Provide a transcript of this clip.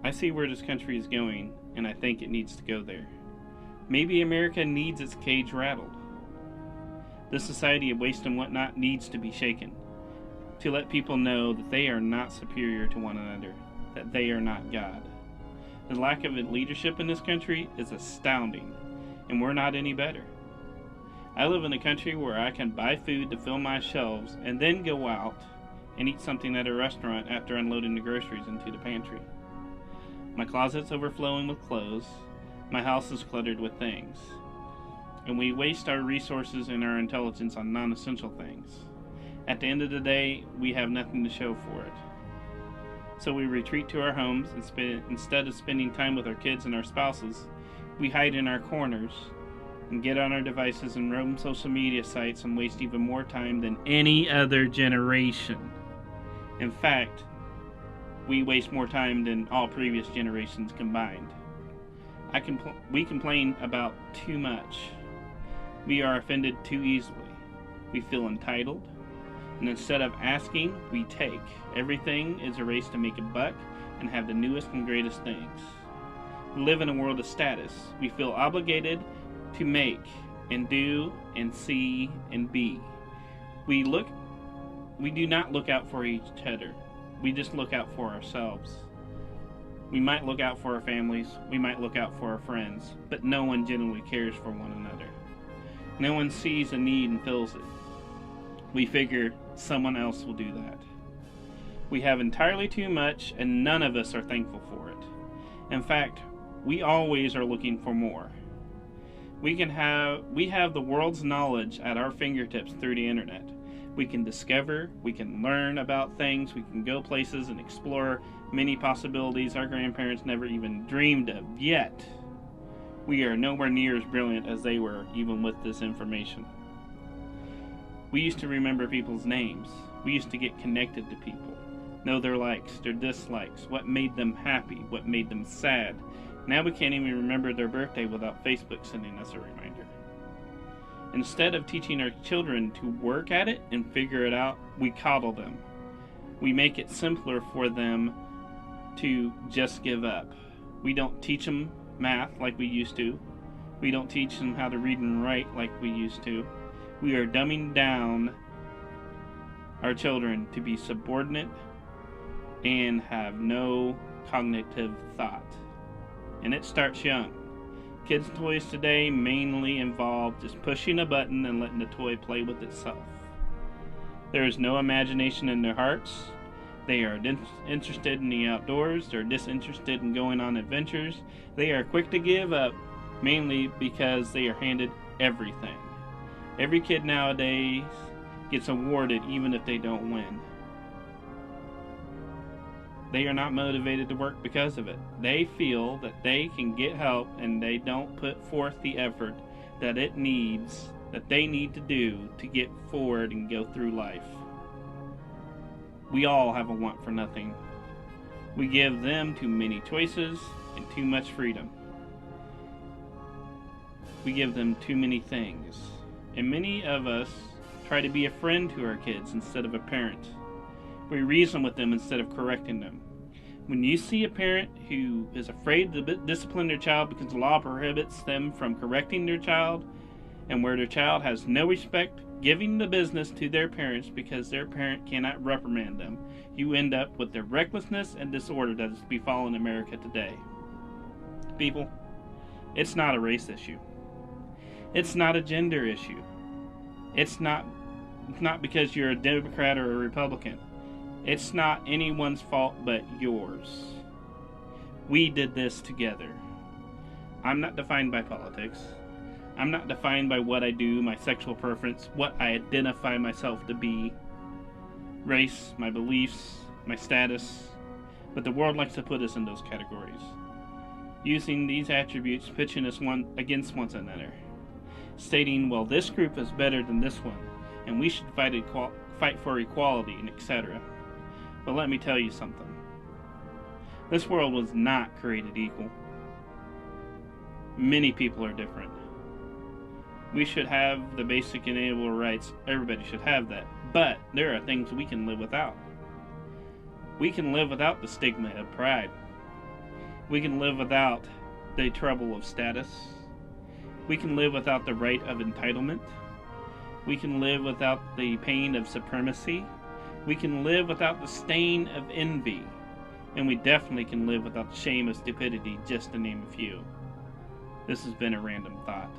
I see where this country is going, and I think it needs to go there. Maybe America needs its cage rattled. This society of waste and whatnot needs to be shaken, to let people know that they are not superior to one another, that they are not God. The lack of leadership in this country is astounding, and we're not any better. I live in a country where I can buy food to fill my shelves and then go out and eat something at a restaurant after unloading the groceries into the pantry. My closet's overflowing with clothes. My house is cluttered with things. And we waste our resources and our intelligence on non-essential things. At the end of the day, we have nothing to show for it. So we retreat to our homes and instead of spending time with our kids and our spouses, we hide in our corners and get on our devices and roam social media sites and waste even more time than any other generation. In fact, we waste more time than all previous generations combined. We complain about too much. We are offended too easily. We feel entitled. And instead of asking, we take. Everything is a race to make a buck and have the newest and greatest things. We live in a world of status. We feel obligated to make and do and see and be. We do not look out for each other. We just look out for ourselves. We might look out for our families, we might look out for our friends, but no one genuinely cares for one another. No one sees a need and fills it. We figure someone else will do that. We have entirely too much, and none of us are thankful for it. In fact, we always are looking for more. We have the world's knowledge at our fingertips through the internet. We can discover, we can learn about things, we can go places and explore many possibilities our grandparents never even dreamed of. Yet, we are nowhere near as brilliant as they were, even with this information. We used to remember people's names. We used to get connected to people, know their likes, their dislikes, what made them happy, what made them sad. Now we can't even remember their birthday without Facebook sending us a reminder. Instead of teaching our children to work at it and figure it out, we coddle them. We make it simpler for them to just give up. We don't teach them math like we used to. We don't teach them how to read and write like we used to. We are dumbing down our children to be subordinate and have no cognitive thought. And it starts young. Kids' toys today mainly involve just pushing a button and letting the toy play with itself. There is no imagination in their hearts. They are interested in the outdoors. They're disinterested in going on adventures. They are quick to give up, mainly because they are handed everything. Every kid nowadays gets awarded even if they don't win. They are not motivated to work because of it. They feel that they can get help and they don't put forth the effort that they need to do to get forward and go through life. We all have a want for nothing. We give them too many choices and too much freedom. We give them too many things. And many of us try to be a friend to our kids instead of a parent. We reason with them instead of correcting them. When you see a parent who is afraid to discipline their child because the law prohibits them from correcting their child, and where their child has no respect giving the business to their parents because their parent cannot reprimand them, you end up with the recklessness and disorder that is befallen America today. People, it's not a race issue. It's not a gender issue. It's not because you're a Democrat or a Republican. It's not anyone's fault but yours. We did this together. I'm not defined by politics. I'm not defined by what I do, my sexual preference, what I identify myself to be, race, my beliefs, my status. But the world likes to put us in those categories, using these attributes, pitching us one against one another, stating, well, this group is better than this one, and we should fight for equality, and etc. But let me tell you something. This world was not created equal. Many people are different. We should have the basic inalienable rights. Everybody should have that. But there are things we can live without. We can live without the stigma of pride. We can live without the trouble of status. We can live without the right of entitlement. We can live without the pain of supremacy. We can live without the stain of envy. And we definitely can live without the shame of stupidity, just to name a few. This has been a random thought.